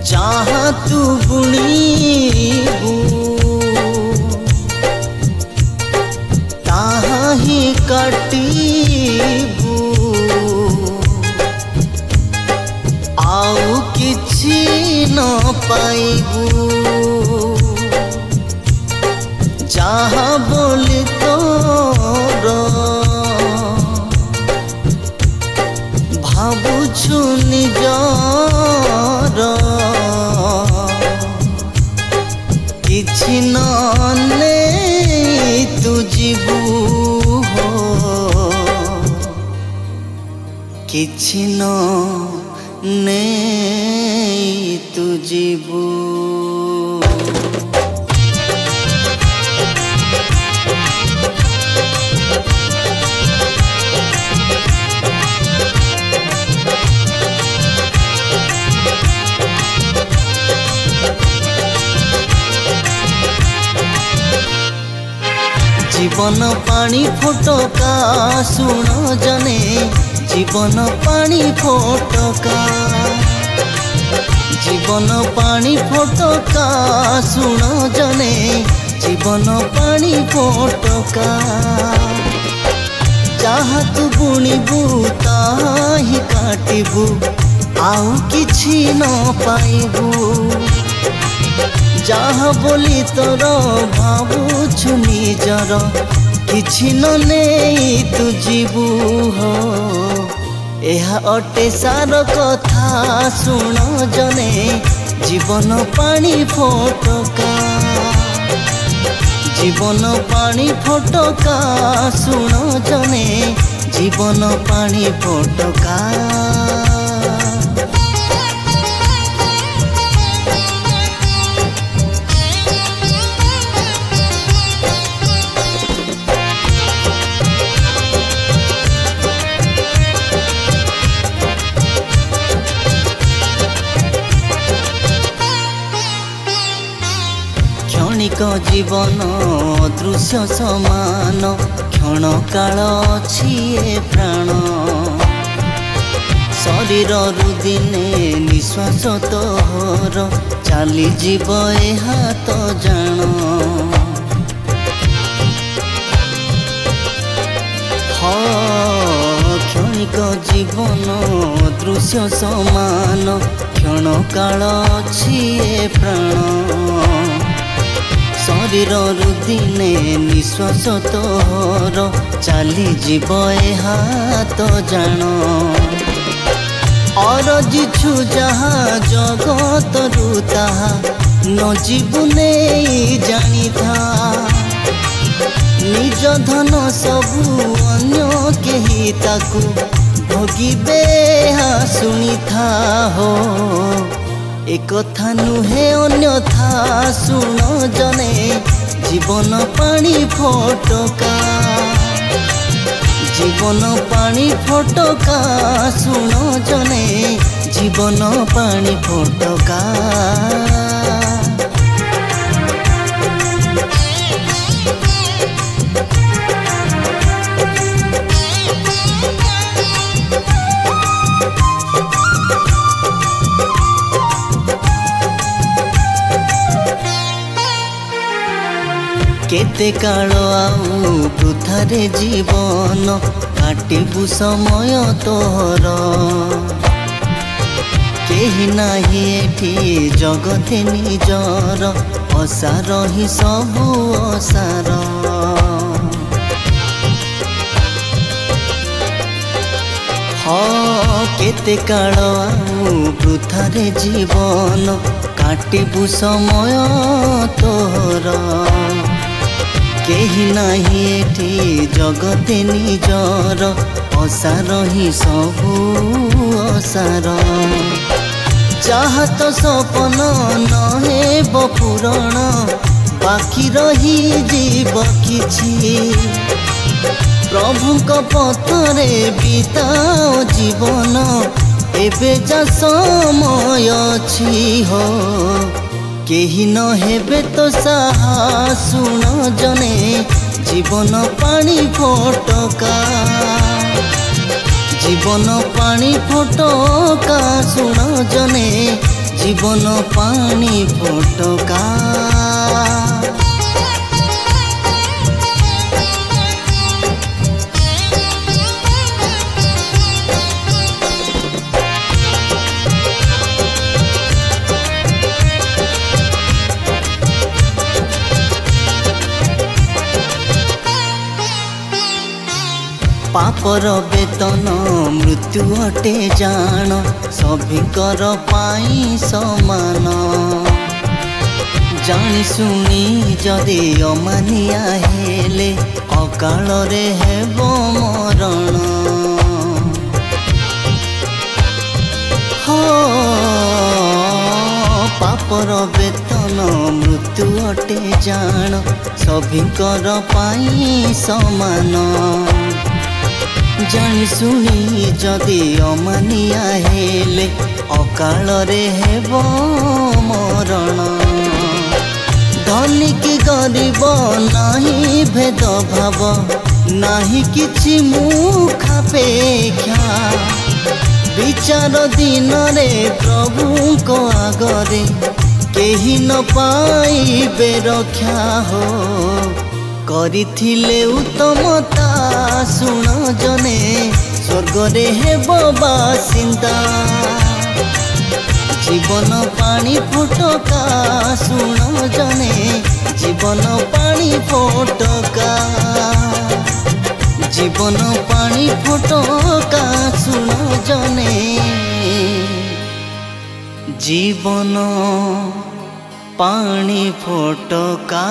जहाँ तू बुणीबू ताहा ही काटिबू आउ किछि न पाइबू जहाँ बोली तोर भावुछु निजर किछि ने तू जीवू हो किछि ने तू जीवू। जीवन पानी फोटका सुन जने जीवन पानी फोटका जीवन पानी फोटका सुन जने जीवन पानी फोटका जहाँ तू बुणीबू ताही काटिबू आउ किछि न पाइबू जहाँ बोली तोर भावुछु निजर किछि ने तू जीवू हो यह अटे सार कथा सुन जने जीवन पानी फोटका जीवन पानी फोटका सुन जने जीवन पानी फोटका। क्षणिक जीवन दृश्य समान क्षण काल अछि प्राण शरीर रुदिने निश्वास तोहर चली जीव हाथ जान क्षणिक जीवन दृश्य समान क्षण काल अछि प्राण शरीर रुदिने निश्वास तोहर चली जीव हाथ जान अरजिछु जहाँ जगत रु ताहा न जीवु नहीं जानी था निज धन सबु अन्य केही ताकू भोगिबे शुणी था हो एक कथा नुहे अन्यथा सुन जने जीवन पानी फोटका जीवन पानी फोटका सुन जने जीवन पानी फोटका। केते काल आउ वृथारे जीवन काटिबू समय तोहर केही नाही एठी जगते निजर असार ही सबु असार केते काल आउ वृथारे जीवन काटिबू समय तोहर केही नाही एठी जगते निजर असार ही सबु असार चाहत सपन न हेब पूरण बाकी रही जीव किछि प्रभुक पथरे बिताओ जीवन एबे जा समय अछि हो केही न हेबे तो साहा सुन जने जीवन पानी फोटका जीवन पानी फोटका सुन जने जीवन पानी फोटका। पापर वेतन मृत्यु अटे जान सभिकर पाई समान। जानी सुनी जदि अमानिया हेले अकाल रे हेबो मरण। हो पापर वेतन मृत्यु अटे जान सभिकर पाई समान। जानी सुनी जदि अमानिया हेले अकाल रे हेबो मरण। धनी की गरीब नाही भेद भाव नाही किछि मुखापेक्षा। विचार दिन रे प्रभु को आगरे केही न पाइबे रक्षा हो। करिथिले उत्तमता सुन जने स्वर्ग रे हेबो बासिंदा। जीवन पानी फोटका सुन जने जीवन पानी फोटका। जीवन पानी फोटका सुन जने जीवन पानी फोटका।